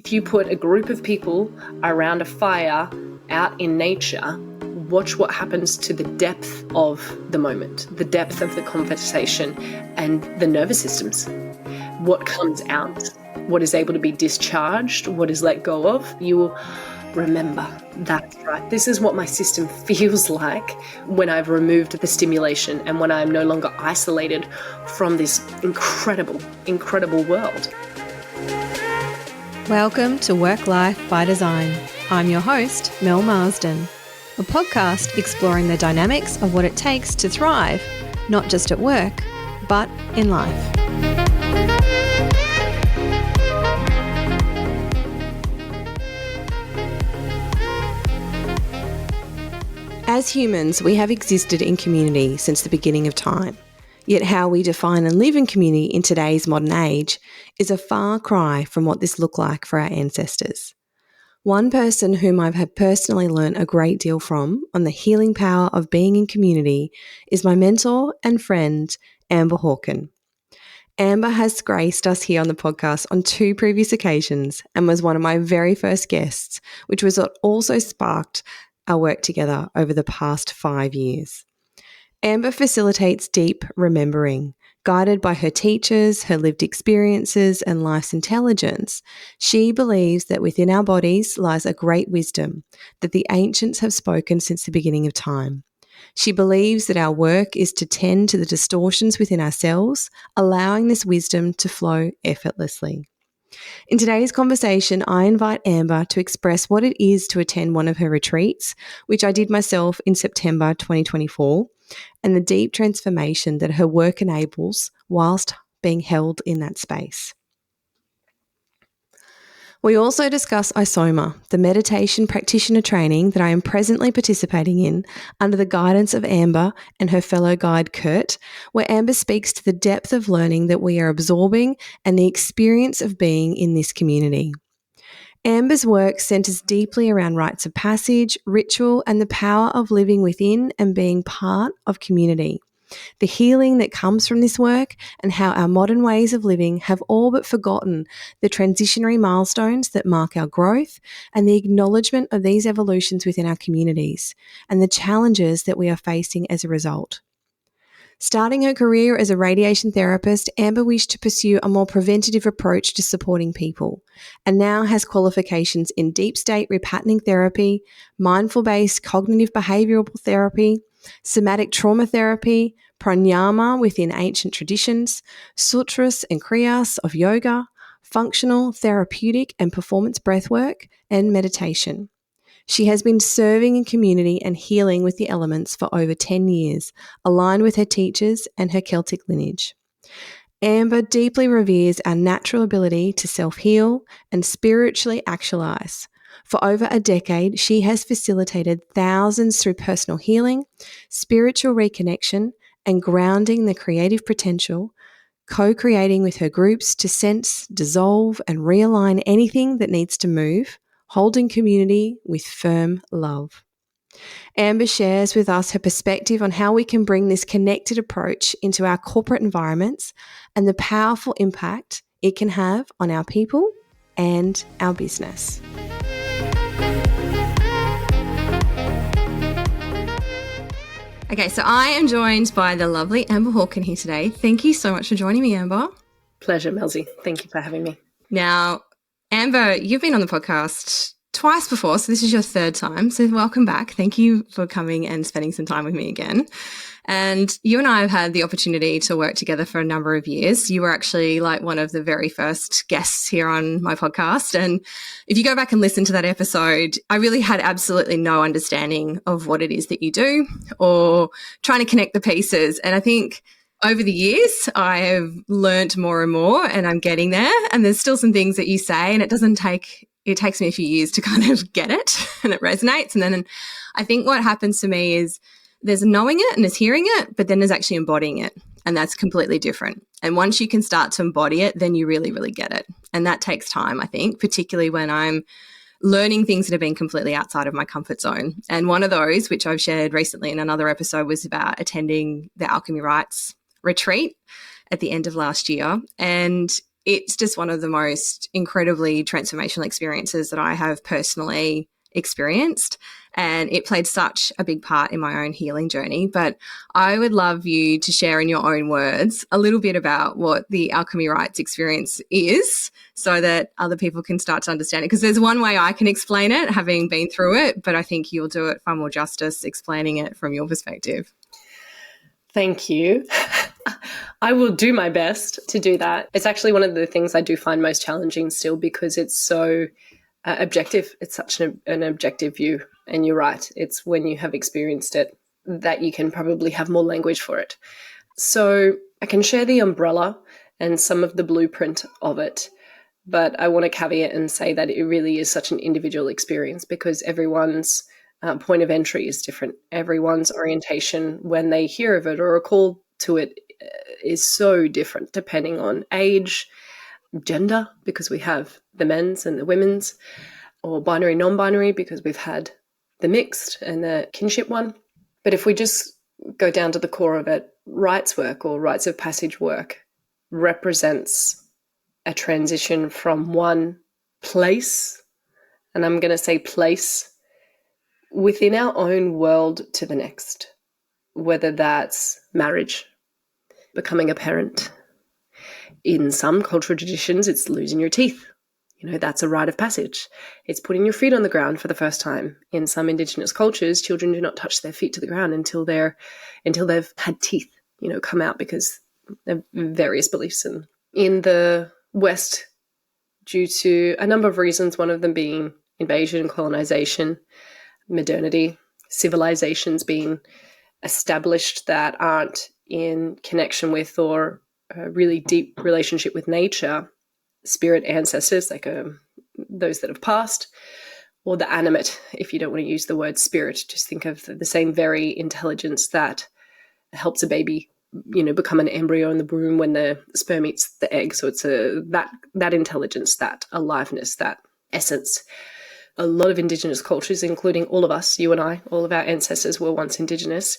If you put a group of people around a fire out in nature, watch what happens to the depth of the moment, the depth of the conversation, and the nervous systems. What comes out, what is able to be discharged, what is let go of, you will remember. That's right. This is what my system feels like when I've removed the stimulation and when I'm no longer isolated from this incredible, incredible world. Welcome to Work Life by Design. I'm your host, Mel Marsden, a podcast exploring the dynamics of what it takes to thrive, not just at work, but in life. As humans, we have existed in community since the beginning of time. Yet how we define and live in community in today's modern age is a far cry from what this looked like for our ancestors. One person whom I've personally learned a great deal from on the healing power of being in community is my mentor and friend, Amber Hawken. Amber has graced us here on the podcast on 2 previous occasions and was one of my very first guests, which was what also sparked our work together over the past 5 years. Amber facilitates deep remembering. Guided by her teachers, her lived experiences, and life's intelligence, she believes that within our bodies lies a great wisdom that the ancients have spoken since the beginning of time. She believes that our work is to tend to the distortions within ourselves, allowing this wisdom to flow effortlessly. In today's conversation, I invite Amber to express what it is to attend one of her retreats, which I did myself in September 2024, and the deep transformation that her work enables whilst being held in that space. We also discuss ISOMA, the meditation practitioner training that I am presently participating in under the guidance of Amber and her fellow guide Kurt, where Amber speaks to the depth of learning that we are absorbing and the experience of being in this community. Amber's work centres deeply around rites of passage, ritual, and the power of living within and being part of community. The healing that comes from this work and how our modern ways of living have all but forgotten the transitionary milestones that mark our growth and the acknowledgement of these evolutions within our communities and the challenges that we are facing as a result. Starting her career as a radiation therapist, Amber wished to pursue a more preventative approach to supporting people and now has qualifications in deep state repatterning therapy, mindful-based cognitive behavioural therapy, somatic trauma therapy, pranayama within ancient traditions, sutras and kriyas of yoga, functional, therapeutic and performance breathwork, and meditation. She has been serving in community and healing with the elements for over 10 years, aligned with her teachers and her Celtic lineage. Amber deeply reveres our natural ability to self-heal and spiritually actualize. For over a decade, she has facilitated thousands through personal healing, spiritual reconnection, and grounding the creative potential, co-creating with her groups to sense, dissolve, and realign anything that needs to move, holding community with firm love. Amber shares with us her perspective on how we can bring this connected approach into our corporate environments and the powerful impact it can have on our people and our business. Okay, so I am joined by the lovely Amber Hawken here today. Thank you so much for joining me, Amber. Pleasure, Melzy. Thank you for having me. Now, Amber, you've been on the podcast twice before, so this is your 3rd time. So welcome back. Thank you for coming and spending some time with me again. And you and I have had the opportunity to work together for a number of years. You were actually like one of the very first guests here on my podcast. And if you go back and listen to that episode, I really had absolutely no understanding of what it is that you do or trying to connect the pieces. And I think over the years, I have learnt more and more and I'm getting there. And there's still some things that you say and it takes me a few years to kind of get it and it resonates. And then I think what happens to me is there's knowing it and there's hearing it, but then there's actually embodying it. And that's completely different. And once you can start to embody it, then you really, really get it. And that takes time, I think, particularly when I'm learning things that have been completely outside of my comfort zone. And one of those, which I've shared recently in another episode, was about attending the Alchemy Rites retreat at the end of last year. And it's just one of the most incredibly transformational experiences that I have personally experienced. And it played such a big part in my own healing journey. But I would love you to share in your own words a little bit about what the Alchemy Rites experience is so that other people can start to understand it. Because there's one way I can explain it, having been through it, but I think you'll do it far more justice explaining it from your perspective. Thank you. I will do my best to do that. It's actually one of the things I do find most challenging still because it's so objective. It's such an objective view. And you're right. It's when you have experienced it that you can probably have more language for it. So I can share the umbrella and some of the blueprint of it. But I want to caveat and say that it really is such an individual experience because everyone's point of entry is different. Everyone's orientation when they hear of it or are called to it is so different depending on age, gender, because we have the men's and the women's, or binary, non-binary, because we've had the mixed and the kinship one. But if we just go down to the core of it, rites work or rites of passage work represents a transition from one place, and I'm going to say place, within our own world to the next, whether that's marriage, becoming a parent. In some cultural traditions, it's losing your teeth. That's a rite of passage. It's putting your feet on the ground for the first time. In some Indigenous cultures, children do not touch their feet to the ground until they've had teeth, come out because of various beliefs. And in the West, due to a number of reasons, one of them being invasion, colonization, modernity, civilizations being established that aren't in connection with or a really deep relationship with nature, spirit ancestors, like those that have passed, or the animate, if you don't want to use the word spirit, just think of the same very intelligence that helps a baby, become an embryo in the womb when the sperm eats the egg. So it's that intelligence, that aliveness, that essence. A lot of Indigenous cultures, including all of us, you and I, all of our ancestors were once Indigenous.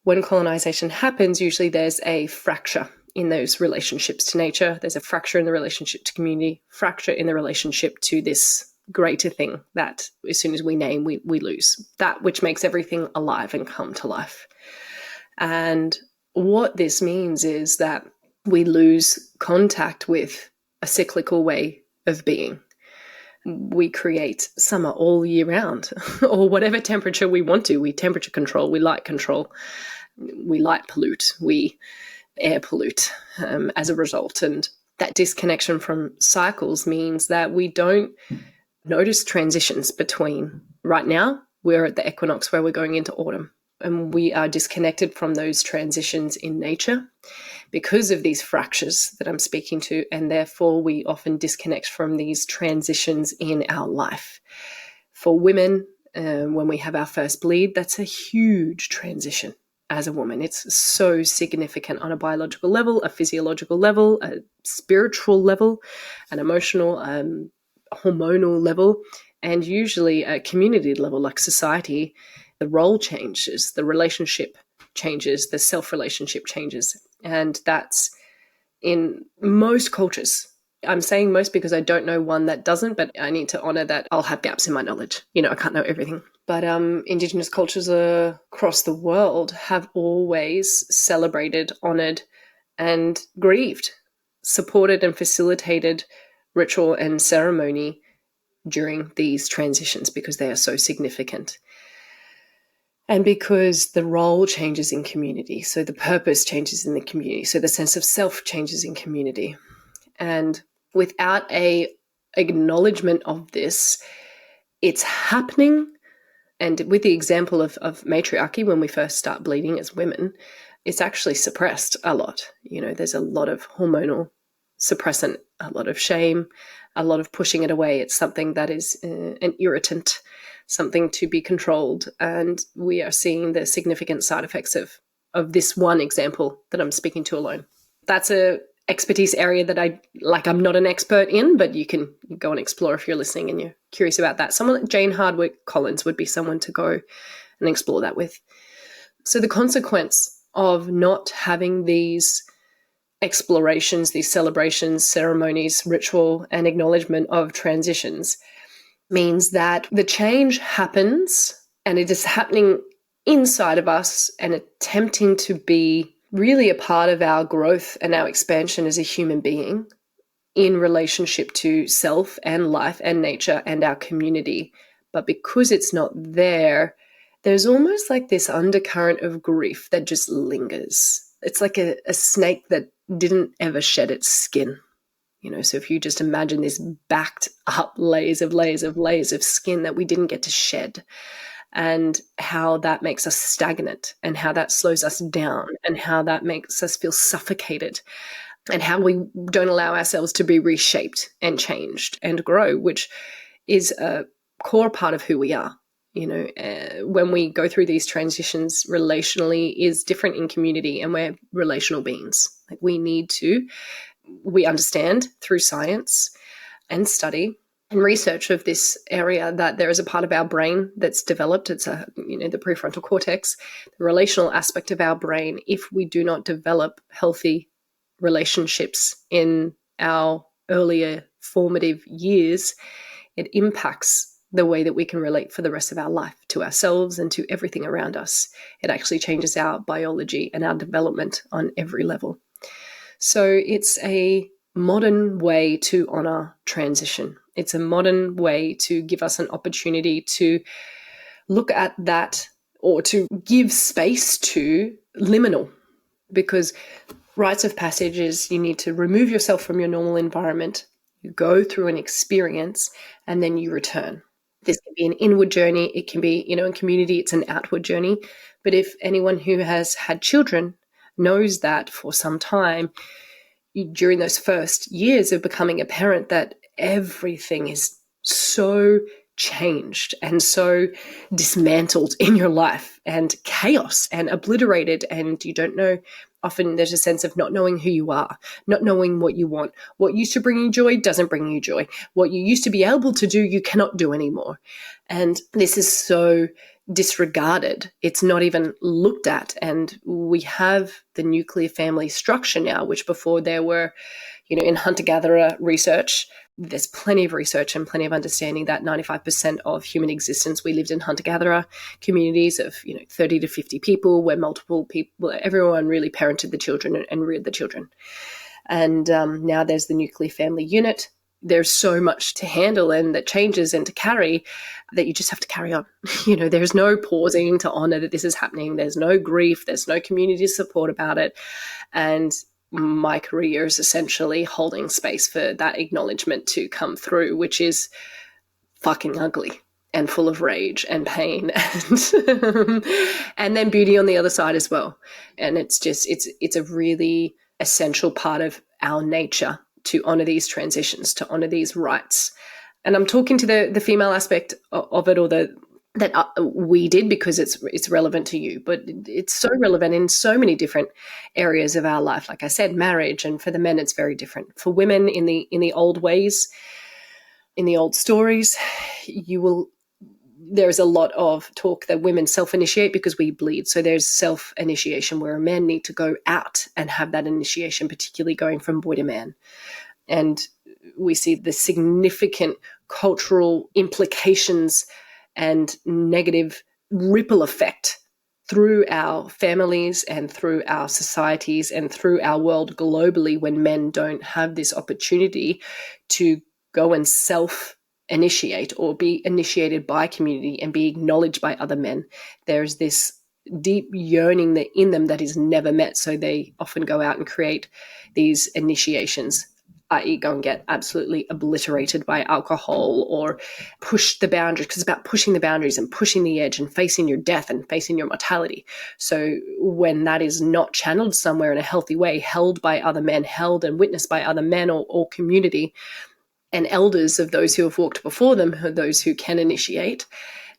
When colonization happens, usually there's a fracture in those relationships to nature. There's a fracture in the relationship to community, fracture in the relationship to this greater thing that as soon as we name, we lose. That which makes everything alive and come to life. And what this means is that we lose contact with a cyclical way of being. We create summer all year round or whatever temperature we want to. We temperature control, we light control, we light pollute, we air pollute as a result. And that disconnection from cycles means that we don't notice transitions between right now, we're at the equinox where we're going into autumn. And we are disconnected from those transitions in nature because of these fractures that I'm speaking to, and therefore we often disconnect from these transitions in our life. For women, when we have our first bleed, that's a huge transition as a woman. It's so significant on a biological level, a physiological level, a spiritual level, an emotional, hormonal level, and usually a community level like society. The role changes, the relationship changes, the self-relationship changes. And that's in most cultures. I'm saying most because I don't know one that doesn't, but I need to honor that I'll have gaps in my knowledge. I can't know everything. But Indigenous cultures across the world have always celebrated, honored, and grieved, supported and facilitated ritual and ceremony during these transitions because they are so significant. And because the role changes in community, so the purpose changes in the community, so the sense of self changes in community. And without a acknowledgement of this, it's happening. And with the example of matriarchy, when we first start bleeding as women, it's actually suppressed a lot. There's a lot of hormonal suppressant, a lot of shame, a lot of pushing it away. It's something that is an irritant, something to be controlled. And we are seeing the significant side effects of this one example that I'm speaking to alone. That's a expertise area that I'm not an expert in, but you can go and explore if you're listening and you're curious about that. Someone like Jane Hardwick Collins would be someone to go and explore that with. So the consequence of not having these explorations, these celebrations, ceremonies, ritual, and acknowledgement of transitions means that the change happens and it is happening inside of us and attempting to be really a part of our growth and our expansion as a human being in relationship to self and life and nature and our community. But because it's not there, there's almost like this undercurrent of grief that just lingers. It's like a snake that didn't ever shed its skin. So if you just imagine this backed up layers of skin that we didn't get to shed, and how that makes us stagnant and how that slows us down and how that makes us feel suffocated and how we don't allow ourselves to be reshaped and changed and grow, which is a core part of who we are. When we go through these transitions relationally is different in community, and we're relational beings. Like we understand through science and study and research of this area that there is a part of our brain that's developed. It's the prefrontal cortex, the relational aspect of our brain. If we do not develop healthy relationships in our earlier formative years, it impacts the way that we can relate for the rest of our life to ourselves and to everything around us. It actually changes our biology and our development on every level. So it's a modern way to honor transition. It's a modern way to give us an opportunity to look at that, or to give space to liminal, because rites of passage is you need to remove yourself from your normal environment, you go through an experience, and then you return. This can be an inward journey. It can be, in community, it's an outward journey. But if anyone who has had children knows that for some time, during those first years of becoming a parent, that everything is so changed and so dismantled in your life and chaos and obliterated, and you don't know. Often there's a sense of not knowing who you are, not knowing what you want. What used to bring you joy doesn't bring you joy. What you used to be able to do, you cannot do anymore. And this is so disregarded. It's not even looked at. And we have the nuclear family structure now, which before there were, in hunter-gatherer research, there's plenty of research and plenty of understanding that 95% of human existence, we lived in hunter-gatherer communities of, 30 to 50 people, where multiple people, everyone really parented the children and reared the children. And now there's the nuclear family unit. There's so much to handle and that changes and to carry that you just have to carry on. There's no pausing to honor that this is happening. There's no grief. There's no community support about it. And my career is essentially holding space for that acknowledgement to come through, which is fucking ugly and full of rage and pain and then beauty on the other side as well. And it's a really essential part of our nature to honor these transitions, to honor these rites. And I'm talking to the female aspect of it, or that we did, because it's relevant to you, but it's so relevant in so many different areas of our life. Like I said, marriage, and for the men, it's very different. For women, in the old ways, in the old stories, there's a lot of talk that women self-initiate because we bleed. So there's self-initiation where men need to go out and have that initiation, particularly going from boy to man. And we see the significant cultural implications and negative ripple effect through our families and through our societies and through our world globally when men don't have this opportunity to go and self-initiate or be initiated by community and be acknowledged by other men. There's this deep yearning in them that is never met, so they often go out and create these initiations, i.e. go and get absolutely obliterated by alcohol or push the boundaries, because it's about pushing the boundaries and pushing the edge and facing your death and facing your mortality. So when that is not channeled somewhere in a healthy way, held by other men, held and witnessed by other men or community and elders of those who have walked before them, those who can initiate,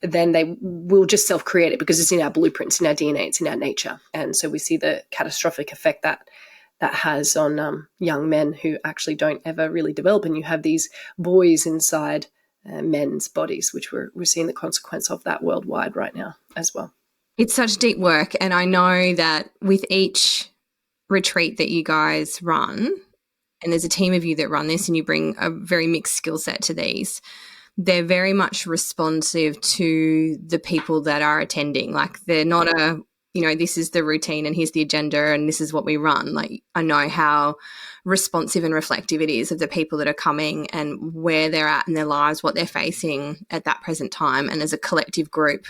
then they will just self-create it because it's in our blueprints, in our DNA, it's in our nature. And so we see the catastrophic effect that has on young men who actually don't ever really develop. And you have these boys inside men's bodies, which we're seeing the consequence of that worldwide right now as well. It's such deep work. And I know that with each retreat that you guys run, and there's a team of you that run this and you bring a very mixed skill set to these, they're very much responsive to the people that are attending. Like they're not this is the routine and here's the agenda and this is what we run. Like I know how responsive and reflective it is of the people that are coming and where they're at in their lives, what they're facing at that present time, and as a collective group,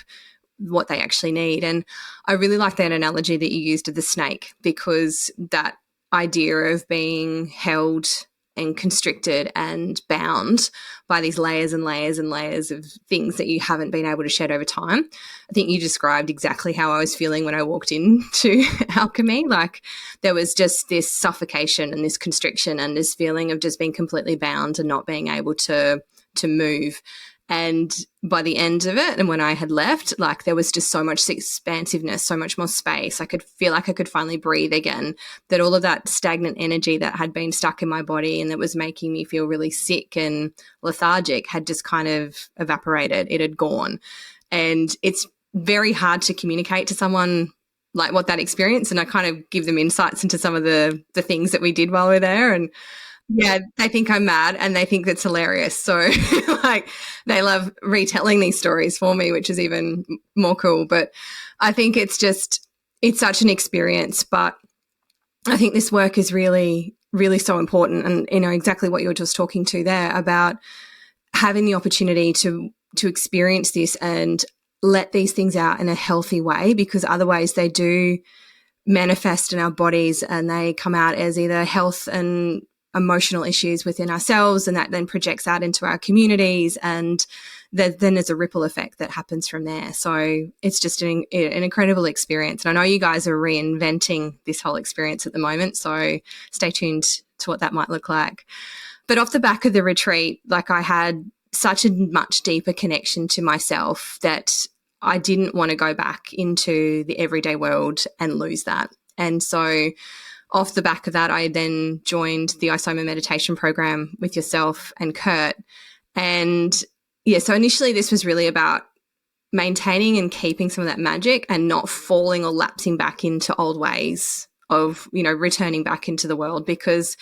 what they actually need. And I really like that analogy that you used of the snake, because that idea of being held and constricted and bound by these layers and layers and layers of things that you haven't been able to shed over time. I think you described exactly how I was feeling when I walked into alchemy. Like there was just this suffocation and this constriction and this feeling of just being completely bound and not being able to move. And by the end of it, and when I had left, like there was just so much expansiveness, so much more space. I could feel like I could finally breathe again, that all of that stagnant energy that had been stuck in my body and that was making me feel really sick and lethargic had just kind of evaporated. It had gone. And it's very hard to communicate to someone like what that experience. And I kind of give them insights into some of the things that we did while we were there. And yeah, they think I'm mad and they think that's hilarious. So like they love retelling these stories for me, which is even more cool. But I think it's such an experience. But I think this work is really, really so important. And, exactly what you were just talking to there about having the opportunity to experience this and let these things out in a healthy way, because otherwise they do manifest in our bodies and they come out as either health and emotional issues within ourselves, and that then projects out into our communities, and then there's a ripple effect that happens from there. So it's just an incredible experience. And I know you guys are reinventing this whole experience at the moment, so stay tuned to what that might look like. But off the back of the retreat, like I had such a much deeper connection to myself that I didn't want to go back into the everyday world and lose that. And so off the back of that, I then joined the ISOMA meditation program with yourself and Kurt. And yeah, so initially this was really about maintaining and keeping some of that magic and not falling or lapsing back into old ways of, returning back into the world, because,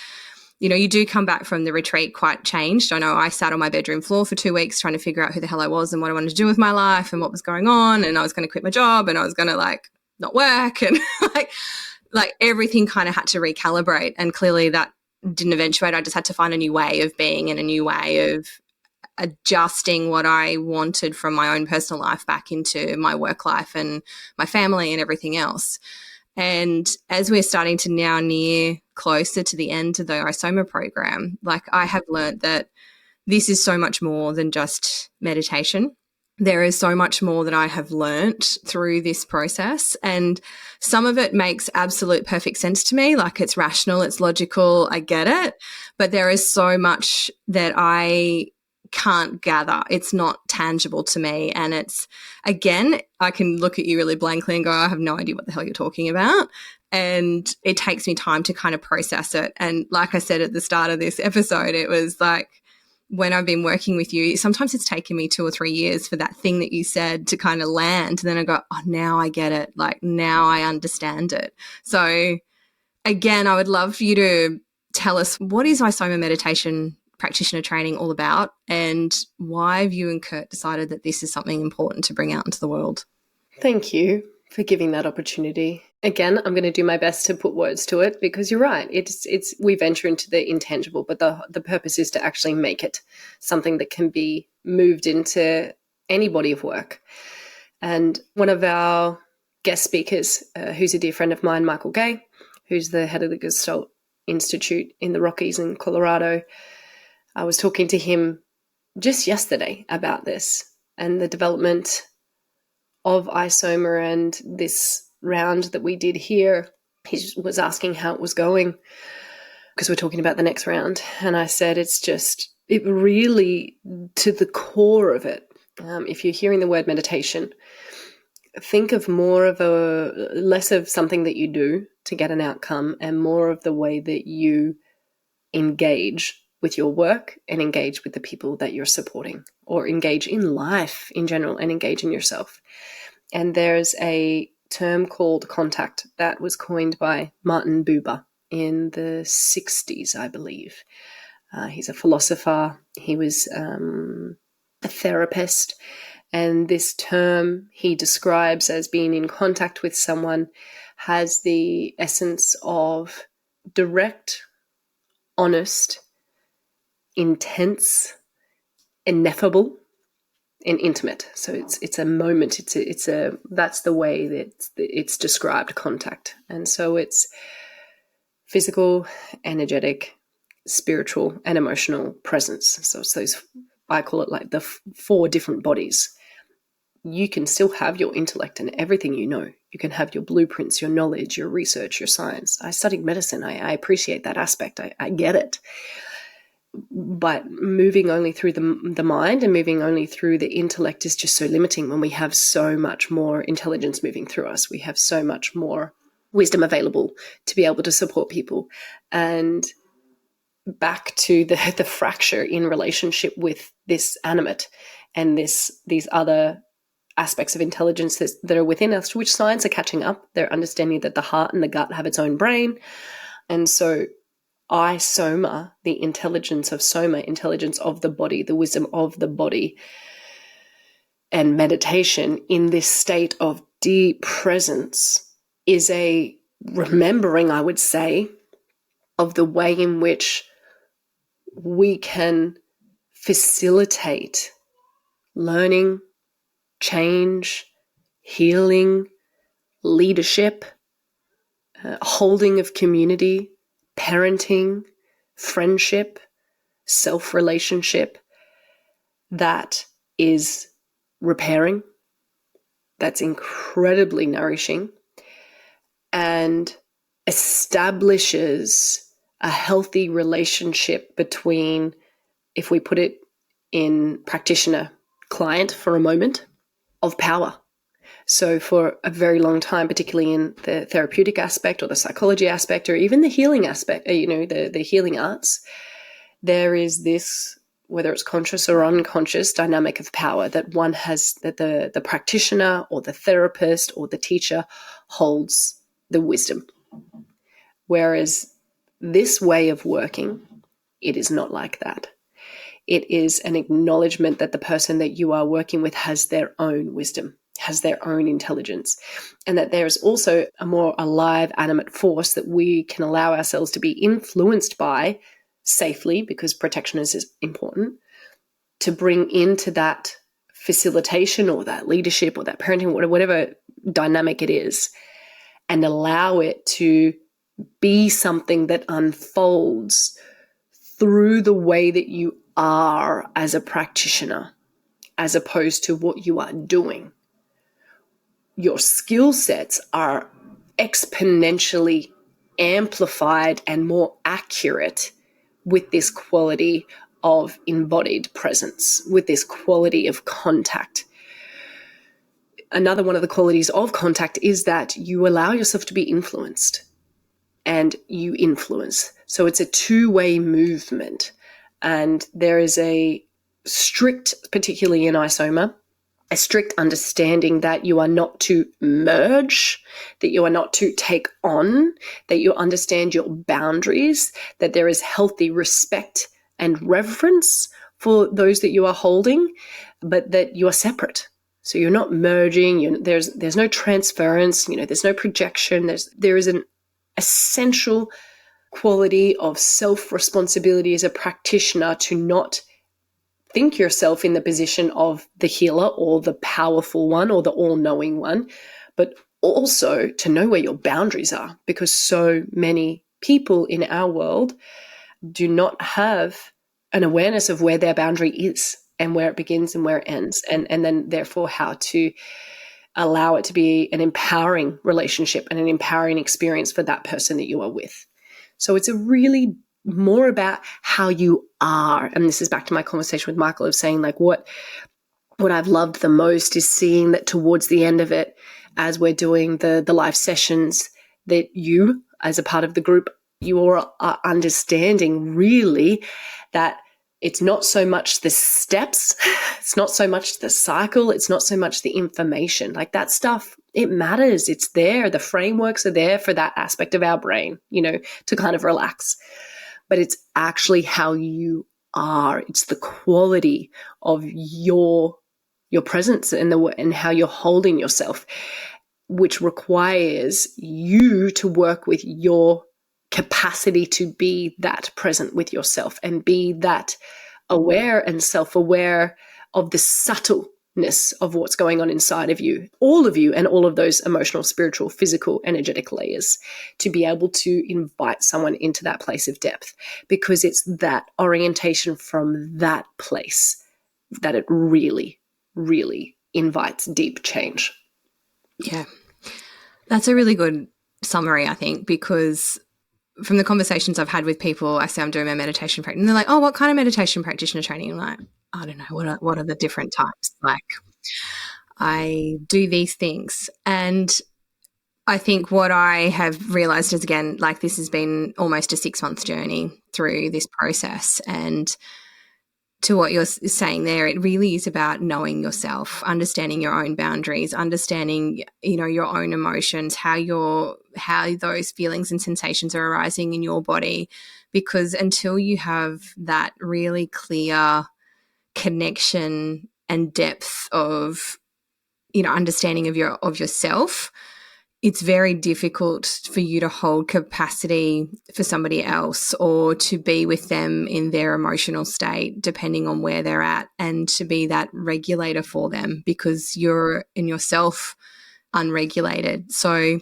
you do come back from the retreat quite changed. I know I sat on my bedroom floor for 2 weeks trying to figure out who the hell I was and what I wanted to do with my life and what was going on. And I was going to quit my job and I was going to not work and like everything kind of had to recalibrate, and clearly that didn't eventuate. I just had to find a new way of being and a new way of adjusting what I wanted from my own personal life back into my work life and my family and everything else. And as we're starting to now near closer to the end of the ISOMA program, like I have learned that this is so much more than just meditation. There is so much more that I have learnt through this process, and some of it makes absolute perfect sense to me. Like it's rational, it's logical, I get it, but there is so much that I can't gather. It's not tangible to me. And it's, again, I can look at you really blankly and go, I have no idea what the hell you're talking about. And it takes me time to kind of process it. And like I said at the start of this episode, it was like, when I've been working with you, sometimes it's taken me 2 or 3 years for that thing that you said to kind of land. And then I go, oh, now I get it. Like now I understand it. So again, I would love for you to tell us, what is ISOMA meditation practitioner training all about, and why have you and Kurt decided that this is something important to bring out into the world? Thank you for giving that opportunity. Again, I'm going to do my best to put words to it, because you're right. It's we venture into the intangible, but the purpose is to actually make it something that can be moved into any body of work. And one of our guest speakers, who's a dear friend of mine, Michael Gay, who's the head of the Gestalt Institute in the Rockies in Colorado, I was talking to him just yesterday about this and the development of ISOMA and this round that we did here. He was asking how it was going, because we're talking about the next round. And I said, it really, to the core of it, if you're hearing the word meditation, think of less of something that you do to get an outcome and more of the way that you engage with your work and engage with the people that you're supporting, or engage in life in general and engage in yourself. And there's a term called contact that was coined by Martin Buber in the 60s, I believe. He's a philosopher. He was a therapist. And this term he describes as being in contact with someone has the essence of direct, honest, intense, ineffable, and intimate. So it's a moment. It's a that's the way that it's described, contact. And so it's physical, energetic, spiritual, and emotional presence. So it's those, I call it like the 4 different bodies. You can still have your intellect and everything you know. You can have your blueprints, your knowledge, your research, your science. I studied medicine. I appreciate that aspect. I get it. But moving only through the mind and moving only through the intellect is just so limiting when we have so much more intelligence moving through us. We have so much more wisdom available to be able to support people. And back to the fracture in relationship with this animate and these other aspects of intelligence that are within us, which science are catching up. They're understanding that the heart and the gut have its own brain. And so soma, the intelligence of soma, intelligence of the body, the wisdom of the body, and meditation in this state of deep presence is a remembering, I would say, of the way in which we can facilitate learning, change, healing, leadership, holding of community, parenting, friendship, self-relationship that is repairing, that's incredibly nourishing, and establishes a healthy relationship between, if we put it in practitioner-client for a moment, of power. So for a very long time, particularly in the therapeutic aspect or the psychology aspect or even the healing aspect, the healing arts, there is this, whether it's conscious or unconscious, dynamic of power that one has, that the practitioner or the therapist or the teacher holds the wisdom. Whereas this way of working, it is not like that. It is an acknowledgement that the person that you are working with has their own wisdom, has their own intelligence, and that there is also a more alive, animate force that we can allow ourselves to be influenced by safely, because protection is important, to bring into that facilitation or that leadership or that parenting, whatever dynamic it is, and allow it to be something that unfolds through the way that you are as a practitioner, as opposed to what you are doing. Your skill sets are exponentially amplified and more accurate with this quality of embodied presence, with this quality of contact. Another one of the qualities of contact is that you allow yourself to be influenced and you influence. So it's a two-way movement. And there is a strict, particularly in isoma, a strict understanding that you are not to merge, that you are not to take on, that you understand your boundaries, that there is healthy respect and reverence for those that you are holding, but that you are separate. So you're not merging, there's no transference, there's no projection, there is an essential quality of self-responsibility as a practitioner to not think yourself in the position of the healer or the powerful one or the all-knowing one, but also to know where your boundaries are, because so many people in our world do not have an awareness of where their boundary is and where it begins and where it ends, and then therefore how to allow it to be an empowering relationship and an empowering experience for that person that you are with. So it's a really more about how you are. And this is back to my conversation with Michael of saying, like, what I've loved the most is seeing that towards the end of it, as we're doing the live sessions, that you, as a part of the group, you are understanding really that It's not so much the steps, it's not so much the cycle, it's not so much the information. Like that stuff, it matters. It's there. The frameworks are there for that aspect of our brain, to kind of relax. But it's actually how you are. It's the quality of your presence and how you're holding yourself, which requires you to work with your capacity to be that present with yourself and be that aware and self-aware of the subtleness of what's going on inside of you, and all of those emotional, spiritual, physical, energetic layers, to be able to invite someone into that place of depth, because it's that orientation from that place that it really, really invites deep change. Yeah. That's a really good summary, I think, because from the conversations I've had with people, I say I'm doing my meditation practice, and they're like, oh, what kind of meditation practitioner training? I'm like, I don't know, what are the different types? Like, I do these things. And I think what I have realized is, again, like this has been almost a 6-month journey through this process. And to what you're saying there, it really is about knowing yourself, understanding your own boundaries, understanding, your own emotions, how those feelings and sensations are arising in your body. Because until you have that really clear connection and depth of, understanding of yourself, it's very difficult for you to hold capacity for somebody else or to be with them in their emotional state, depending on where they're at, and to be that regulator for them because you're in yourself unregulated. So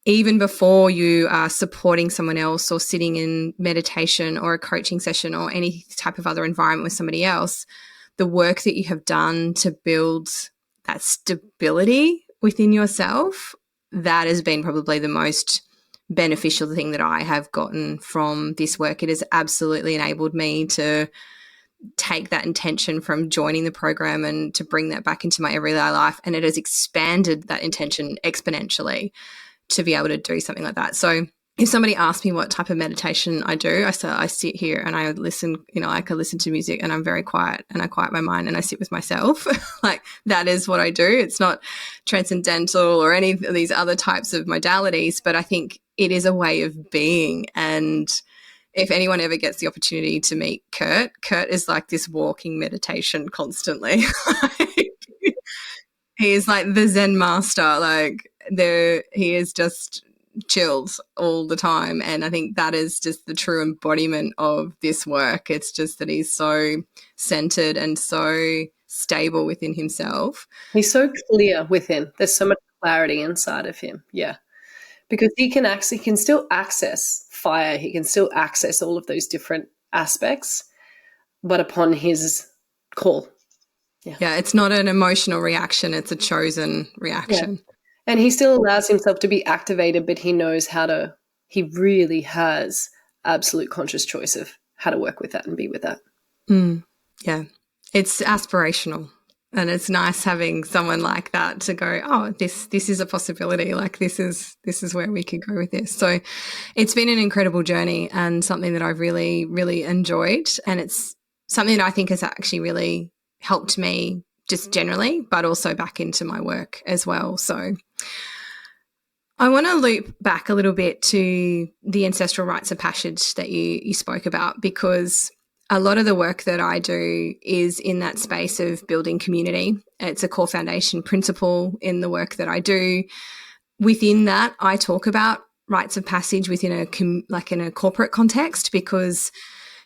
even before you are supporting someone else or sitting in meditation or a coaching session or any type of other environment with somebody else, the work that you have done to build that stability within yourself, that has been probably the most beneficial thing that I have gotten from this work. It has absolutely enabled me to take that intention from joining the program and to bring that back into my everyday life. And it has expanded that intention exponentially to be able to do something like that. So if somebody asks me what type of meditation I do, I sit here and I listen, I can listen to music and I'm very quiet and I quiet my mind and I sit with myself. Like that is what I do. It's not transcendental or any of these other types of modalities, but I think it is a way of being. And if anyone ever gets the opportunity to meet Kurt is like this walking meditation constantly. He is like the Zen master. Like he is just chilled all the time. And I think that is just the true embodiment of this work. It's just that he's so centered and so stable within himself. He's so clear within. There's so much clarity inside of him. Yeah. Because he can still access fire. He can still access all of those different aspects, but upon his call. Yeah, it's not an emotional reaction. It's a chosen reaction. Yeah. And he still allows himself to be activated, but he knows he really has absolute conscious choice of how to work with that and be with that. Yeah. It's aspirational. And it's nice having someone like that to go, oh, this is a possibility. Like this is where we could go with this. So it's been an incredible journey and something that I've really, really enjoyed. And it's something that I think has actually really helped me just generally, but also back into my work as well. So I want to loop back a little bit to the ancestral rites of passage that you spoke about, because a lot of the work that I do is in that space of building community. It's a core foundation principle in the work that I do. Within that, I talk about rites of passage within in a corporate context, because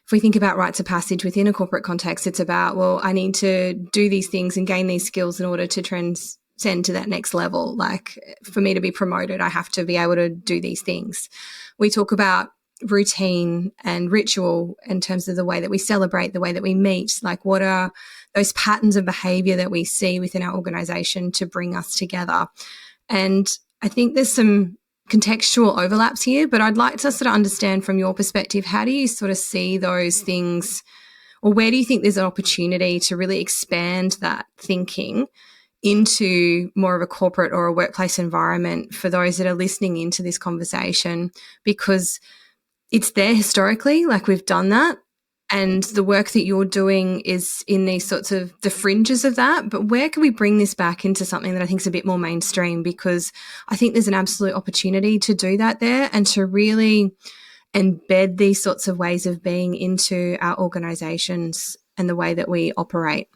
if we think about rites of passage within a corporate context, it's about, well, I need to do these things and gain these skills in order to transcend to that next level. Like for me to be promoted, I have to be able to do these things. We talk about routine and ritual in terms of the way that we celebrate, the way that we meet, like what are those patterns of behavior that we see within our organization to bring us together. And I think there's some contextual overlaps here, but I'd like to sort of understand from your perspective, how do you sort of see those things, or where do you think there's an opportunity to really expand that thinking into more of a corporate or a workplace environment for those that are listening into this conversation? Because it's there historically, like we've done that, And the work that you're doing is in these sorts of the fringes of that. But where can we bring this back into something that I think is a bit more mainstream? Because I think there's an absolute opportunity to do that there and to really embed these sorts of ways of being into our organizations and the way that we operate.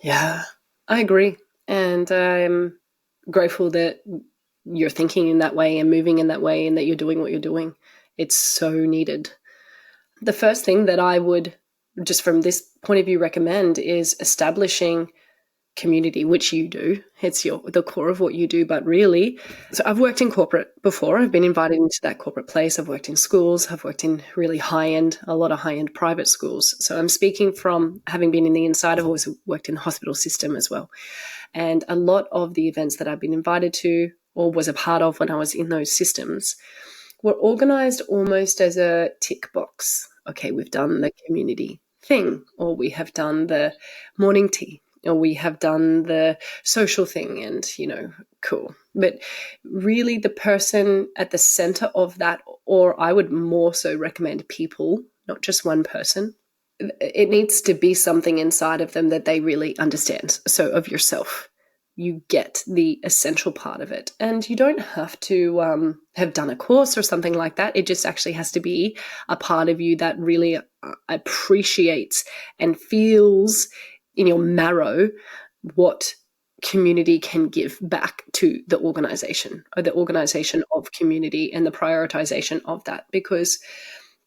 Yeah, I agree. And I'm grateful that you're thinking in that way and moving in that way and that you're doing what you're doing. It's so needed. The first thing that I would, just from this point of view, recommend is establishing community, which you do. It's the core of what you do, but really, so I've worked in corporate before. I've been invited into that corporate place. I've worked in schools. I've worked in really a lot of high-end private schools. So I'm speaking from having been in the inside. I've always worked in the hospital system as well. And a lot of the events that I've been invited to or was a part of when I was in those systems were organized almost as a tick box. Okay, we've done the community thing, or we have done the morning tea, or we have done the social thing, and, cool. But really the person at the center of that, or I would more so recommend people, not just one person, it needs to be something inside of them that they really understand. So of yourself, you get the essential part of it. And you don't have to have done a course or something like that. It just actually has to be a part of you that really appreciates and feels in your marrow what community can give back to the organization, or the organization of community, and the prioritization of that. Because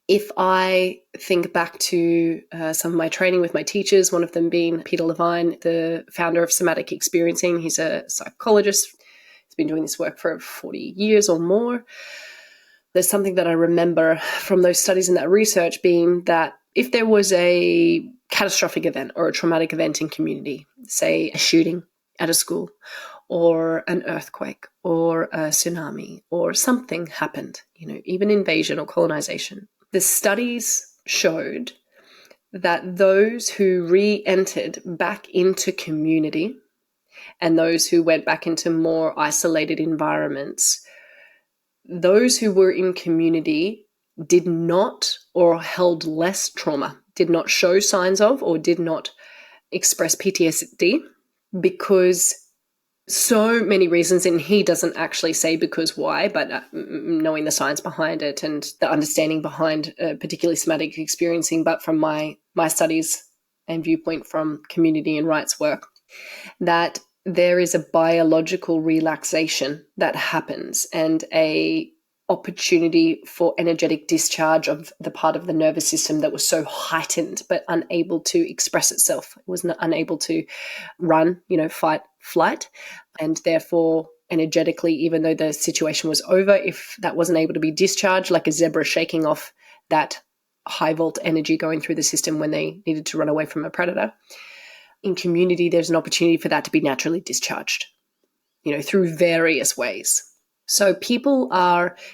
if I think back to some of my training with my teachers, one of them being Peter Levine, the founder of Somatic Experiencing, he's a psychologist. He's been doing this work for 40 years or more. There's something that I remember from those studies and that research being that if there was a catastrophic event or a traumatic event in community, say a shooting at a school, or an earthquake, or a tsunami, or something happened, even invasion or colonization, the studies showed that those who re-entered back into community and those who went back into more isolated environments, those who were in community did not, or held less trauma, did not show signs of, or did not express PTSD, because so many reasons, and he doesn't actually say because why, but knowing the science behind it and the understanding behind particularly somatic experiencing, but from my studies and viewpoint from community and rights work, that there is a biological relaxation that happens and a opportunity for energetic discharge of the part of the nervous system that was so heightened but unable to express itself. It was unable to run, fight, flight, and therefore energetically, even though the situation was over, if that wasn't able to be discharged, like a zebra shaking off that high volt energy going through the system when they needed to run away from a predator, in community there's an opportunity for that to be naturally discharged, through various ways. So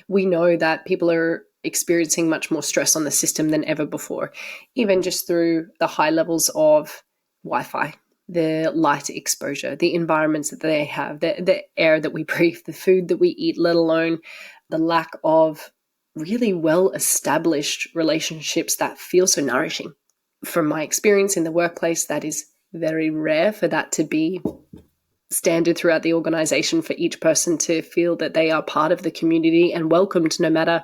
we know that people are experiencing much more stress on the system than ever before, even just through the high levels of Wi-Fi, the light exposure, the environments that they have, the air that we breathe, the food that we eat, let alone the lack of really well-established relationships that feel so nourishing. From my experience in the workplace, that is very rare for that to be standard throughout the organization, for each person to feel that they are part of the community and welcomed no matter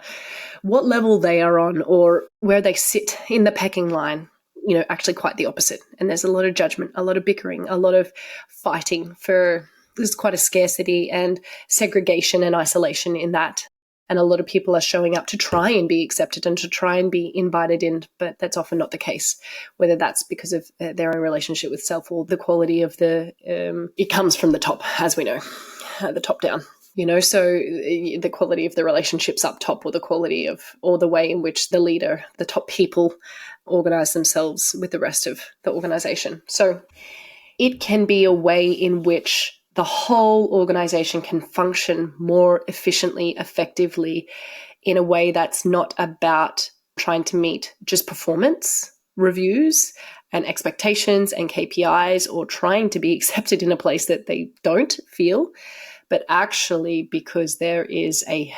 what level they are on or where they sit in the pecking line. Actually quite the opposite. And there's a lot of judgment, a lot of bickering, a lot of fighting there's quite a scarcity and segregation and isolation in that. And a lot of people are showing up to try and be accepted and to try and be invited in, but that's often not the case, whether that's because of their own relationship with self or the quality of it comes from the top, as we know, the top down. So the quality of the relationships up top, or the quality of, or the way in which the leader, the top people, organize themselves with the rest of the organization. So it can be a way in which the whole organization can function more efficiently, effectively, in a way that's not about trying to meet just performance reviews and expectations and KPIs, or trying to be accepted in a place that they don't feel, but actually because there is a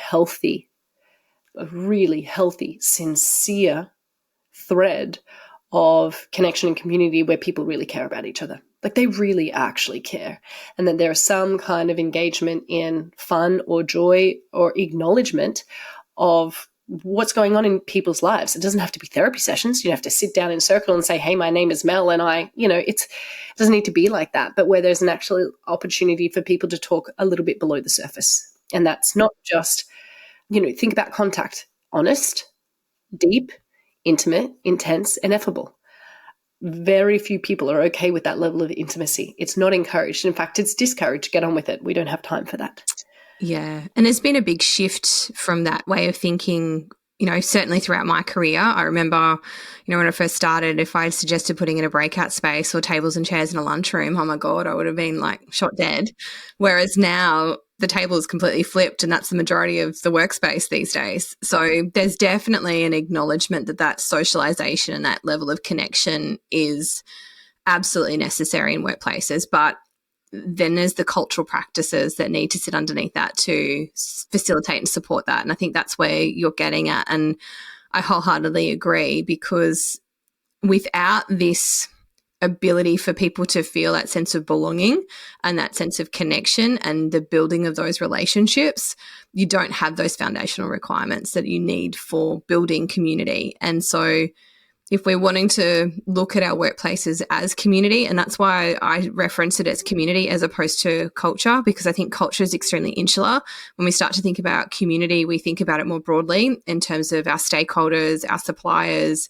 really healthy, sincere thread of connection and community where people really care about each other. Like they really actually care. And that there is some kind of engagement in fun or joy or acknowledgement of what's going on in people's lives. It doesn't have to be therapy sessions. You don't have to sit down in a circle and say, hey, my name is Mel and it doesn't need to be like that, but where there's an actual opportunity for people to talk a little bit below the surface. And that's not just, think about contact, honest, deep, intimate, intense, and effable. Very few people are okay with that level of intimacy. It's not encouraged. In fact, it's discouraged. Get on with it. We don't have time for that. Yeah. And there's been a big shift from that way of thinking, certainly throughout my career. I remember, when I first started, if I suggested putting in a breakout space or tables and chairs in a lunchroom, oh my God, I would have been like shot dead. Whereas now the table is completely flipped and that's the majority of the workspace these days. So there's definitely an acknowledgement that socialization and that level of connection is absolutely necessary in workplaces. But then there's the cultural practices that need to sit underneath that to facilitate and support that. And I think that's where you're getting at. And I wholeheartedly agree, because without this ability for people to feel that sense of belonging and that sense of connection and the building of those relationships, you don't have those foundational requirements that you need for building community. And so if we're wanting to look at our workplaces as community, and that's why I reference it as community as opposed to culture, because I think culture is extremely insular. When we start to think about community, we think about it more broadly in terms of our stakeholders, our suppliers,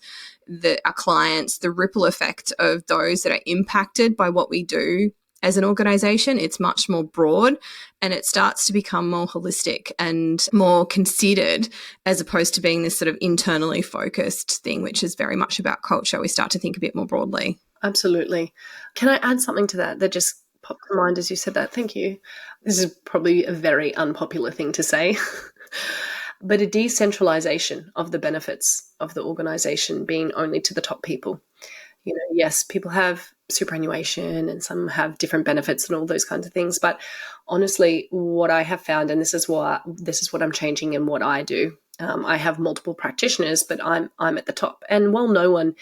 our clients, the ripple effect of those that are impacted by what we do as an organisation. It's much more broad and it starts to become more holistic and more considered, as opposed to being this sort of internally focused thing, which is very much about culture. We start to think a bit more broadly. Absolutely. Can I add something to that just popped to mind as you said that? Thank you. This is probably a very unpopular thing to say, but a decentralization of the benefits of the organisation being only to the top people. Yes, people have superannuation and some have different benefits and all those kinds of things. But honestly, what I have found, and this is what I'm changing in what I do. I have multiple practitioners, but I'm at the top. And while no one,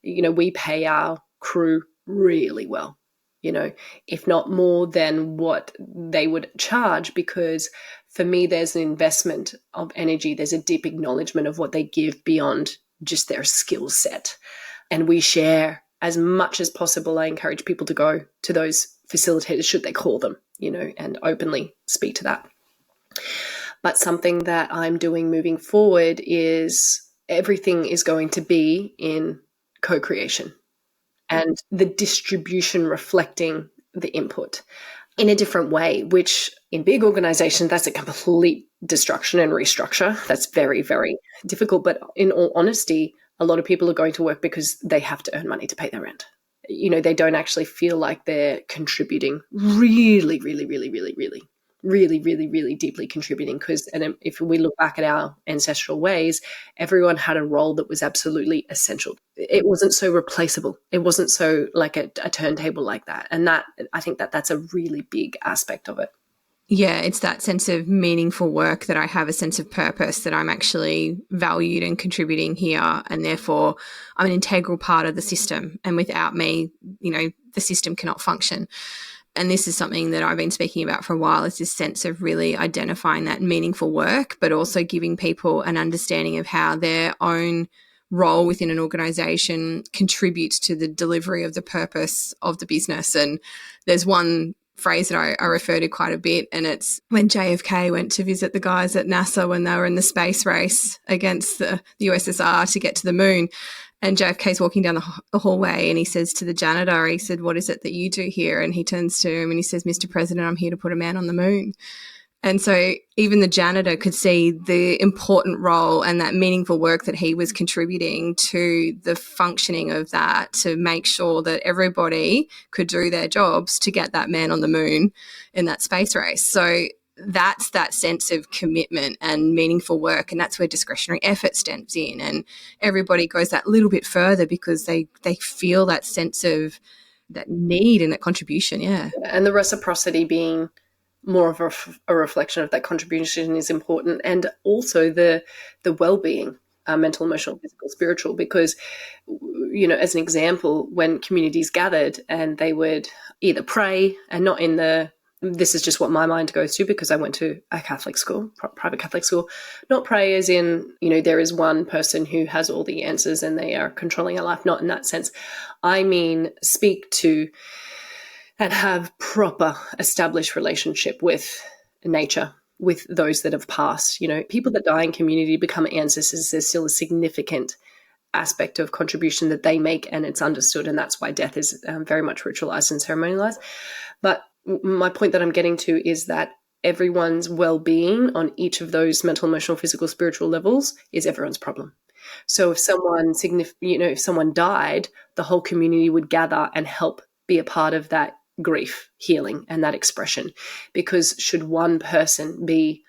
we pay our crew really well, if not more than what they would charge, because for me, there's an investment of energy. There's a deep acknowledgement of what they give beyond just their skill set. And we share as much as possible. I encourage people to go to those facilitators, should they call them, and openly speak to that. But something that I'm doing moving forward is everything is going to be in co-creation and the distribution reflecting the input in a different way, which in big organizations, that's a complete destruction and restructure. That's very, very difficult. But in all honesty, a lot of people are going to work because they have to earn money to pay their rent. They don't actually feel like they're contributing really, really, really, really, really, really, really, really deeply contributing. And if we look back at our ancestral ways, everyone had a role that was absolutely essential. It wasn't so replaceable. It wasn't so like a turntable like that. And that, I think that's a really big aspect of it. Yeah, it's that sense of meaningful work, that I have a sense of purpose, that I'm actually valued and contributing here, and therefore I'm an integral part of the system. And without me, the system cannot function. And this is something that I've been speaking about for a while, is this sense of really identifying that meaningful work, but also giving people an understanding of how their own role within an organisation contributes to the delivery of the purpose of the business. And there's one phrase that I refer to quite a bit, and it's when JFK went to visit the guys at NASA when they were in the space race against the USSR to get to the moon. And JFK's walking down the hallway and he says to the janitor, he said, "What is it that you do here?" And he turns to him and he says, "Mr. President, I'm here to put a man on the moon." And so even the janitor could see the important role and that meaningful work that he was contributing to the functioning of that, to make sure that everybody could do their jobs to get that man on the moon in that space race. So that's that sense of commitment and meaningful work, and that's where discretionary effort steps in, and everybody goes that little bit further because they feel that sense of that need and that contribution. Yeah. And the reciprocity being more of a reflection of that contribution is important, and also the well-being. mental, emotional, physical, spiritual, because, as an example, when communities gathered and they would either pray, and not in the, this is just what my mind goes to because I went to a Catholic school, private Catholic school, not pray as in, there is one person who has all the answers and they are controlling our life, not in that sense. I mean, speak to and have proper established relationship with nature, with those that have passed. People that die in community become ancestors. There's still a significant aspect of contribution that they make, and it's understood, and that's why death is very much ritualized and ceremonialized. But my point that I'm getting to is that everyone's well-being on each of those mental, emotional, physical, spiritual levels is everyone's problem. So if someone died, the whole community would gather and help be a part of that grief healing and that expression. Because should one person be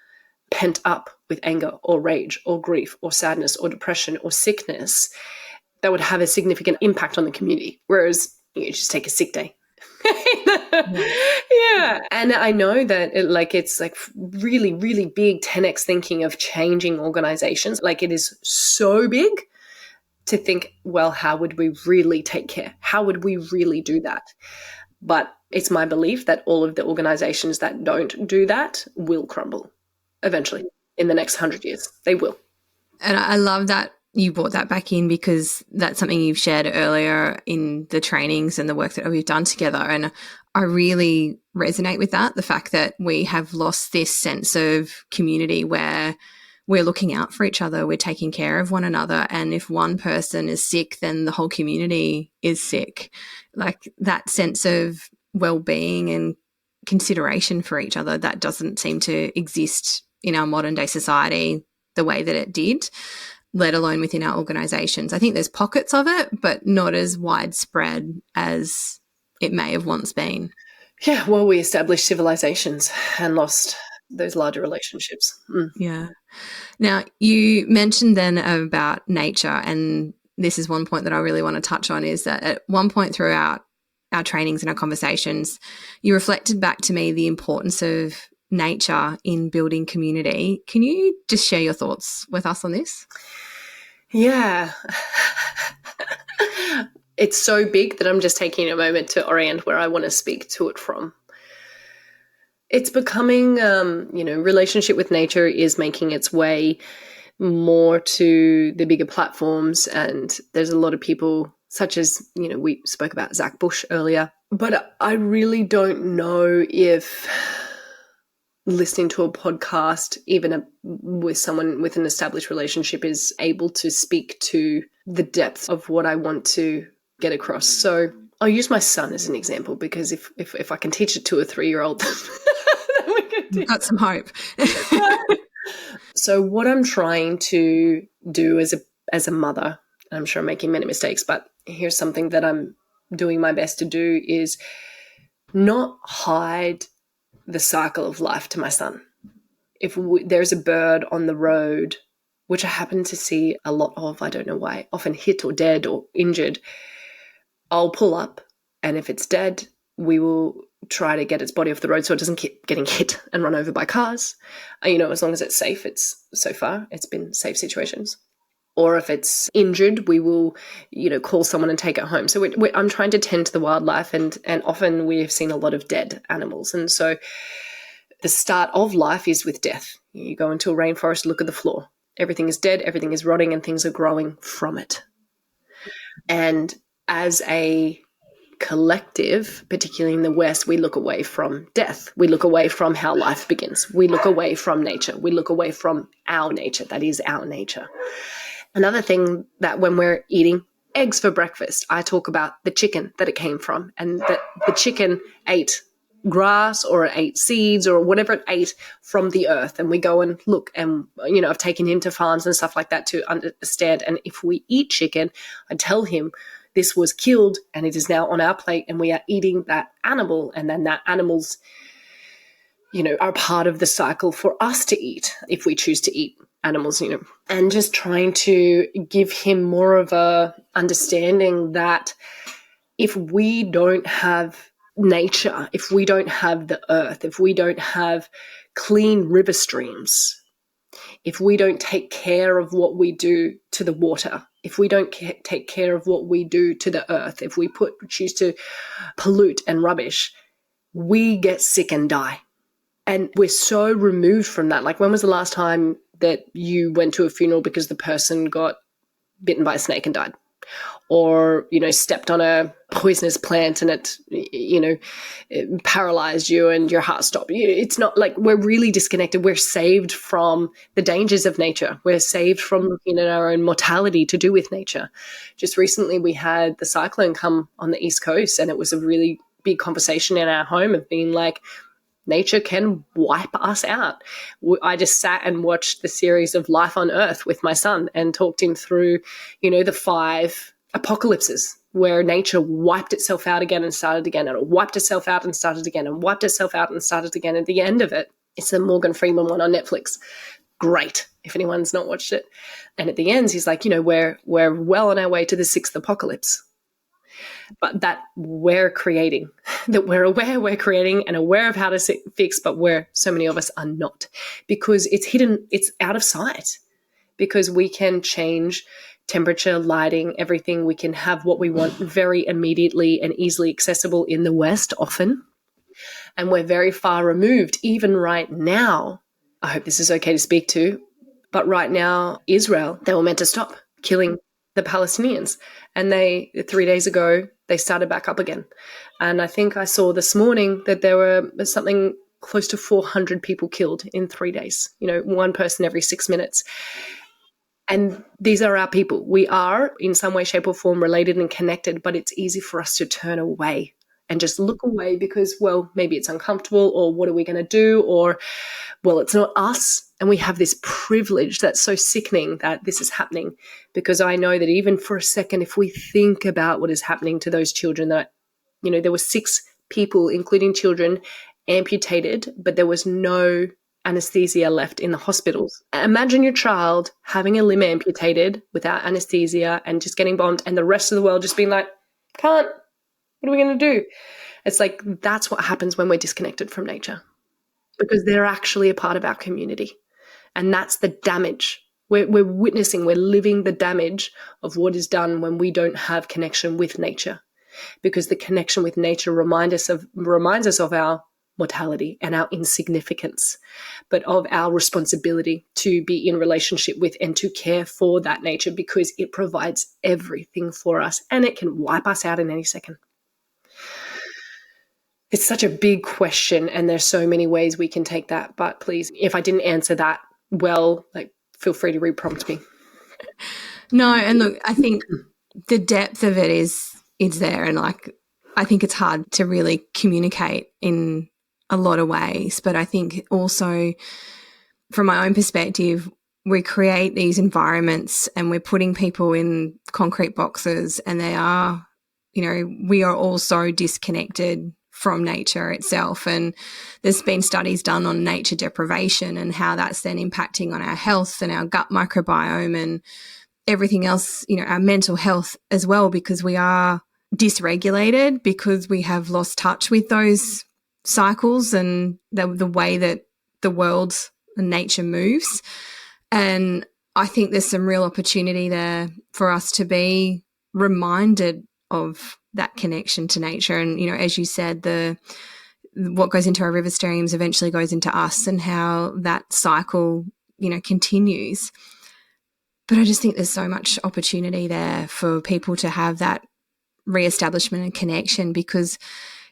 pent up with anger or rage or grief or sadness or depression or sickness, that would have a significant impact on the community. Whereas you just take a sick day. Yeah. And I know that it's really, really big 10x thinking of changing organizations. It is so big to think, well, how would we really take care? How would we really do that? But it's my belief that all of the organizations that don't do that will crumble eventually in the next 100 years. They will. And I love that you brought that back in, because that's something you've shared earlier in the trainings and the work that we've done together. And I really resonate with that, the fact that we have lost this sense of community where we're looking out for each other, we're taking care of one another. And if one person is sick, then the whole community is sick. That sense of well-being and consideration for each other, that doesn't seem to exist in our modern day society the way that it did, let alone within our organisations. I think there's pockets of it, but not as widespread as it may have once been. Yeah, well, we established civilizations and lost those larger relationships. Yeah. Now, you mentioned then about nature, and this is one point that I really want to touch on, is that at one point throughout our trainings and our conversations, you reflected back to me the importance of nature in building community. Can you just share your thoughts with us on this? Yeah. It's so big that I'm just taking a moment to orient where I want to speak to it from. It's becoming, relationship with nature is making its way more to the bigger platforms. And there's a lot of people such as, we spoke about Zach Bush earlier. But I really don't know if listening to a podcast, even with someone with an established relationship, is able to speak to the depth of what I want to get across. So I'll use my son as an example, because if I can teach it to a 3-year-old, We've got some hope. So what I'm trying to do as a mother, I'm sure I'm making many mistakes, but here's something that I'm doing my best to do, is not hide the cycle of life to my son. If there's a bird on the road, which I happen to see a lot of, I don't know why, often hit or dead or injured, I'll pull up, and if it's dead, we will try to get its body off the road so it doesn't keep getting hit and run over by cars. As long as it's safe, so far it's been safe situations. Or if it's injured, we will, call someone and take it home. So I'm trying to tend to the wildlife, and often we've seen a lot of dead animals. And so the start of life is with death. You go into a rainforest, look at the floor. Everything is dead, everything is rotting, and things are growing from it. And as a collective, particularly in the West, we look away from death. We look away from how life begins. We look away from nature. We look away from our nature. That is our nature. Another thing, that when we're eating eggs for breakfast, I talk about the chicken that it came from, and that the chicken ate grass or it ate seeds or whatever it ate from the earth. And we go and look, and, I've taken him to farms and stuff like that to understand. And if we eat chicken, I tell him this was killed and it is now on our plate, and we are eating that animal. And then that animals, are part of the cycle for us to eat if we choose to eat animals, and just trying to give him more of a understanding that if we don't have nature, if we don't have the earth, if we don't have clean river streams, if we don't take care of what we do to the water, if we don't take care of what we do to the earth, if we choose to pollute and rubbish, we get sick and die. And we're so removed from that. Like, when was the last time that you went to a funeral because the person got bitten by a snake and died? Or, stepped on a poisonous plant and it paralyzed you and your heart stopped. It's not like we're really disconnected. We're saved from the dangers of nature. We're saved from looking at our own mortality to do with nature. Just recently we had the cyclone come on the East Coast, and it was a really big conversation in our home of being like, nature can wipe us out. I just sat and watched the series of Life on Earth with my son and talked him through, the 5 apocalypses where nature wiped itself out again and started again, and it wiped itself out and started again and wiped itself out and started again. At the end of it, it's the Morgan Freeman one on Netflix. Great, if anyone's not watched it. And at the end, he's like, we're well on our way to the 6th apocalypse. But that we're creating, that we're aware we're creating and aware of how to fix, but where so many of us are not, because it's hidden, it's out of sight, because we can change temperature, lighting, everything. We can have what we want very immediately and easily accessible in the West often. And we're very far removed, even right now. I hope this is okay to speak to, but right now, Israel, they were meant to stop killing the Palestinians. And 3 days ago, they started back up again. And I think I saw this morning that there were something close to 400 people killed in 3 days, one person every 6 minutes. And these are our people. We are in some way, shape or form related and connected, but it's easy for us to turn away and just look away because, well, maybe it's uncomfortable, or what are we going to do? Or, well, it's not us. And we have this privilege that's so sickening that this is happening, because I know that even for a second, if we think about what is happening to those children, that, there were 6 people, including children, amputated, but there was no anesthesia left in the hospitals. Imagine your child having a limb amputated without anesthesia and just getting bombed, and the rest of the world just being like, can't, what are we going to do? It's like, that's what happens when we're disconnected from nature, because they're actually a part of our community. And that's the damage. We're witnessing, we're living the damage of what is done when we don't have connection with nature, because the connection with nature reminds us of our mortality and our insignificance, but of our responsibility to be in relationship with and to care for that nature, because it provides everything for us and it can wipe us out in any second. It's such a big question, and there's so many ways we can take that. But please, if I didn't answer that well, feel free to re-prompt me. No, and look, I think the depth of it is there, and I think it's hard to really communicate in a lot of ways. But I think also, from my own perspective, we create these environments and we're putting people in concrete boxes, and they are, we are all so disconnected from nature itself. And there's been studies done on nature deprivation and how that's then impacting on our health and our gut microbiome and everything else, our mental health as well, because we are dysregulated, because we have lost touch with those cycles and the way that the world and nature moves. And I think there's some real opportunity there for us to be reminded of that connection to nature. And, as you said, what goes into our river streams eventually goes into us, and how that cycle, continues. But I just think there's so much opportunity there for people to have that reestablishment and connection, because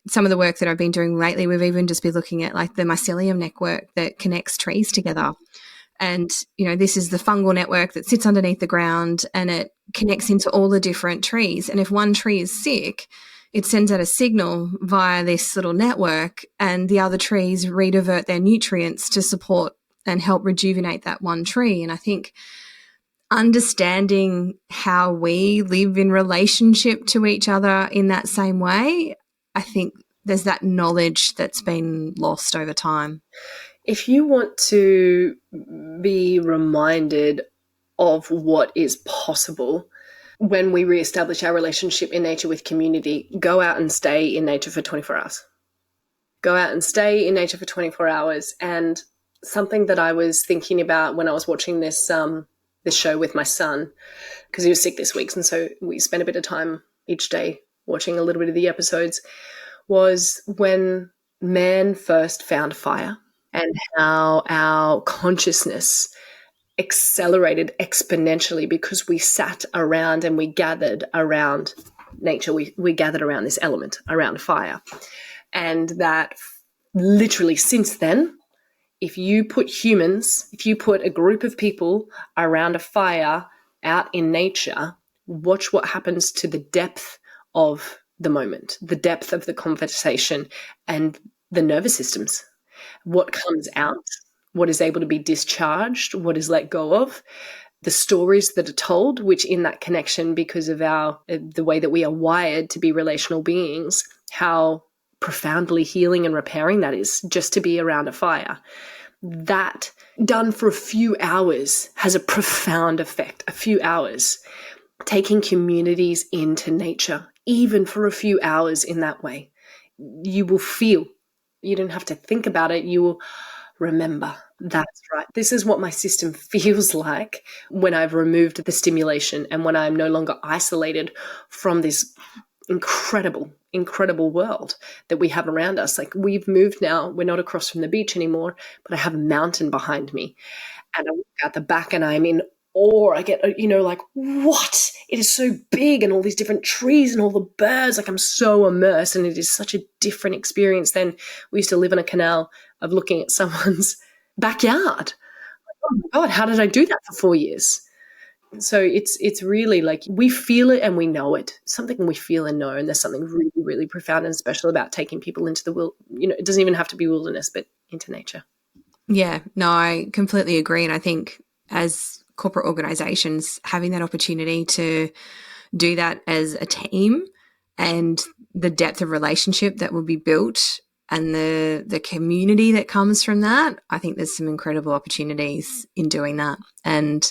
some of the work that I've been doing lately, we've even just been looking at the mycelium network that connects trees together. And, this is the fungal network that sits underneath the ground, and it connects into all the different trees. And if one tree is sick, it sends out a signal via this little network, and the other trees redivert their nutrients to support and help rejuvenate that one tree. And I think understanding how we live in relationship to each other in that same way, I think there's that knowledge that's been lost over time. If you want to be reminded of what is possible when we reestablish our relationship in nature with community, go out and stay in nature for 24 hours. Go out and stay in nature for 24 hours and something that I was thinking about when I was watching this show with my son, because he was sick this week, and so we spent a bit of time each day watching a little bit of the episodes, was when man first found fire and how our consciousness accelerated exponentially because we sat around and we gathered around nature. We gathered around this element, around fire. And that literally since then, if you put a group of people around a fire out in nature, watch what happens to the depth of the moment, the depth of the conversation, and the nervous systems. What comes out, what is able to be discharged, what is let go of, the stories that are told, which in that connection, because of the way that we are wired to be relational beings, how profoundly healing and repairing that is, just to be around a fire. That done for a few hours has a profound effect. A few hours. Taking communities into nature, even for a few hours in that way, you will feel. You don't have to think about it. You will remember. That's right. This is what my system feels like when I've removed the stimulation and when I'm no longer isolated from this incredible world that we have around us. Like, we've moved now, we're not across from the beach anymore, but I have a mountain behind me, and I look at the back and I'm in awe. I get, like, what? It is so big, and all these different trees and all the birds. Like, I'm so immersed, and it is such a different experience than we used to live in a canal of looking at someone's backyard. Oh my God, how did I do that for 4 years? So it's really like we feel it and we know it. Something we feel and know, and there's something really, really profound and special about taking people into the it doesn't even have to be wilderness, but into nature. Yeah, no, I completely agree. And I think as corporate organizations, having that opportunity to do that as a team, and the depth of relationship that will be built, and the community that comes from that, I think there's some incredible opportunities in doing that. And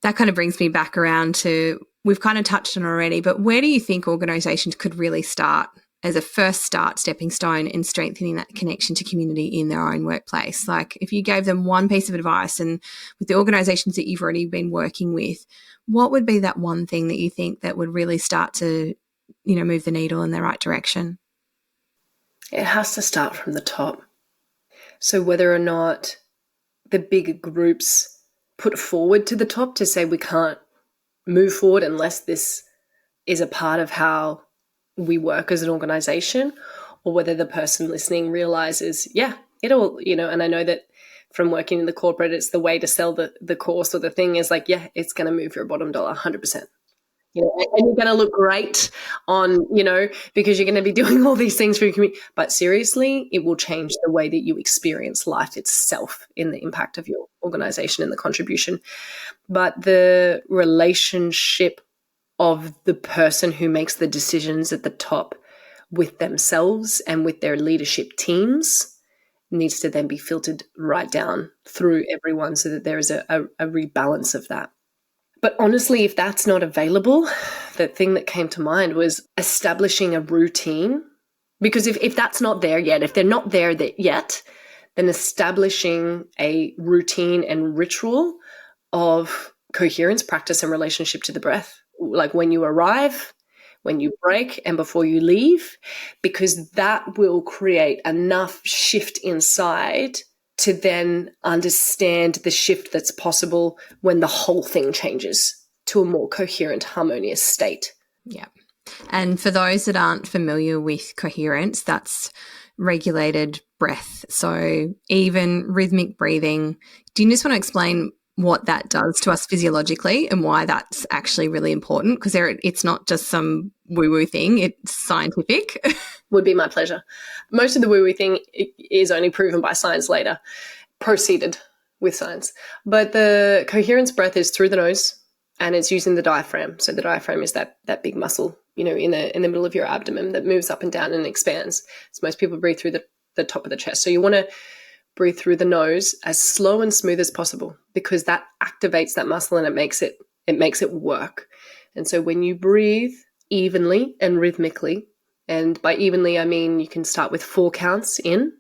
that kind of brings me back around to, we've kind of touched on already, but where do you think organizations could really start as a first stepping stone in strengthening that connection to community in their own workplace? Like, if you gave them one piece of advice, and with the organizations that you've already been working with, what would be that one thing that you think that would really start to, move the needle in the right direction? It has to start from the top. So whether or not the bigger groups put forward to the top to say we can't move forward unless this is a part of how we work as an organization, or whether the person listening realizes, yeah, it'll, and I know that from working in the corporate, it's the way to sell the course or the thing is like, yeah, it's going to move your bottom dollar 100%. And you're going to look great on, because you're going to be doing all these things for your community. But seriously, it will change the way that you experience life itself in the impact of your organization and the contribution. But the relationship of the person who makes the decisions at the top with themselves and with their leadership teams needs to then be filtered right down through everyone, so that there is a rebalance of that. But honestly, if that's not available, the thing that came to mind was establishing a routine. Because if that's not there yet, if they're not there yet, then establishing a routine and ritual of coherence, practice, and relationship to the breath. Like when you arrive, when you break, and before you leave, because that will create enough shift inside to then understand the shift that's possible when the whole thing changes to a more coherent, harmonious state. Yeah. And for those that aren't familiar with coherence, that's regulated breath. So even rhythmic breathing. Do you just want to explain what that does to us physiologically and why that's actually really important? Because it's not just some woo-woo thing, it's scientific. Would be my pleasure. Most of the woo-woo thing is only proven by science later, proceeded with science. But the coherence breath is through the nose, and it's using the diaphragm. So the diaphragm is that big muscle, in the middle of your abdomen that moves up and down and expands. So most people breathe through the top of the chest. So you want to breathe through the nose as slow and smooth as possible, because that activates that muscle and it makes it work. And so when you breathe evenly and rhythmically, and by evenly I mean you can start with 4 counts in,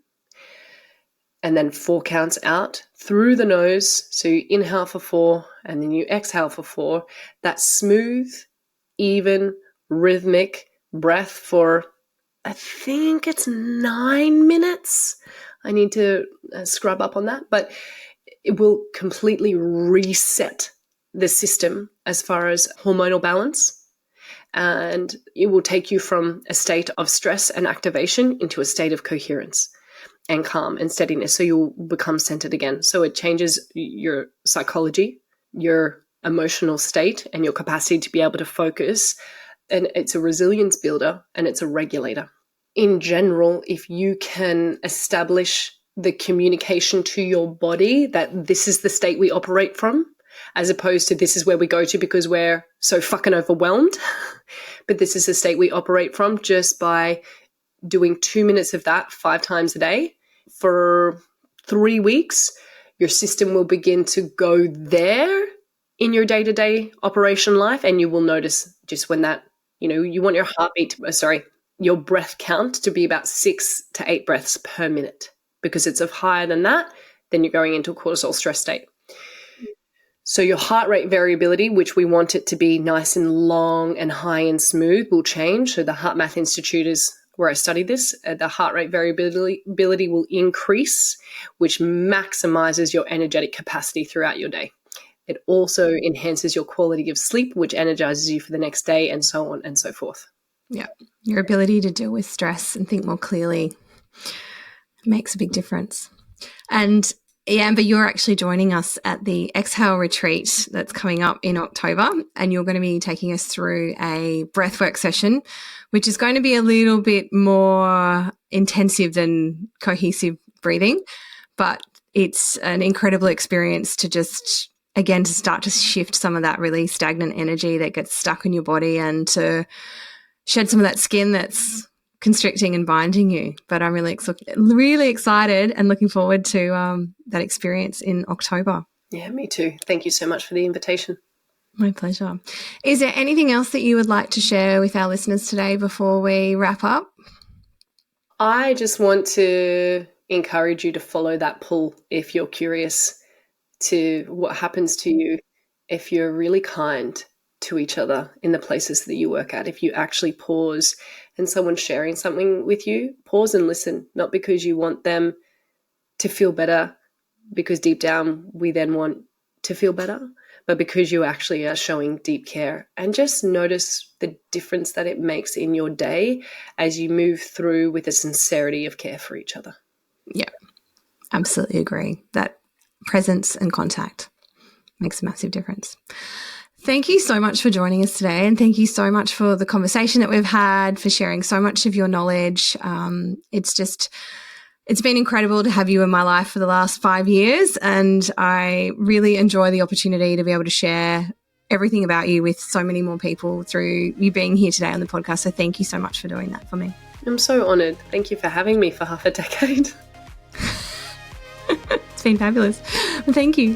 and then 4 counts out through the nose. So you inhale for 4 and then you exhale for 4. That smooth, even, rhythmic breath for, I think it's 9 minutes. I need to scrub up on that, but it will completely reset the system as far as hormonal balance. And it will take you from a state of stress and activation into a state of coherence and calm and steadiness. So you'll become centered again. So it changes your psychology, your emotional state, and your capacity to be able to focus. And it's a resilience builder and it's a regulator. In general, if you can establish the communication to your body that this is the state we operate from, as opposed to this is where we go to because we're so fucking overwhelmed, but this is the state we operate from, just by doing 2 minutes of that 5 times a day for 3 weeks, your system will begin to go there in your day-to-day operation life. And you will notice just when that, you want your heartbeat, your breath count to be about 6 to 8 breaths per minute, because it's higher than that, then you're going into a cortisol stress state. So your heart rate variability, which we want it to be nice and long and high and smooth, will change. So the Heart Math Institute is where I studied this. The heart rate variability will increase, which maximizes your energetic capacity throughout your day. It also enhances your quality of sleep, which energizes you for the next day, and so on and so forth. Yeah. Your ability to deal with stress and think more clearly makes a big difference. And Amber, you're actually joining us at the Exhale retreat that's coming up in October, and you're going to be taking us through a breathwork session, which is going to be a little bit more intensive than cohesive breathing, but it's an incredible experience to just, again, to start to shift some of that really stagnant energy that gets stuck in your body and to shed some of that skin that's constricting and binding you. But I'm really excited and looking forward to that experience in October. Yeah, me too. Thank you so much for the invitation. My pleasure. Is there anything else that you would like to share with our listeners today before we wrap up? I just want to encourage you to follow that pull if you're curious to what happens to you if you're really kind to each other in the places that you work at. If you actually pause and someone's sharing something with you, pause and listen, not because you want them to feel better, because deep down we then want to feel better, but because you actually are showing deep care. And just notice the difference that it makes in your day as you move through with a sincerity of care for each other. Yeah, absolutely agree. That presence and contact makes a massive difference. Thank you so much for joining us today, and thank you so much for the conversation that we've had, for sharing so much of your knowledge. It's been incredible to have you in my life for the last 5 years, and I really enjoy the opportunity to be able to share everything about you with so many more people through you being here today on the podcast. So thank you so much for doing that for me. I'm so honoured. Thank you for having me for half a decade. It's been fabulous. Thank you.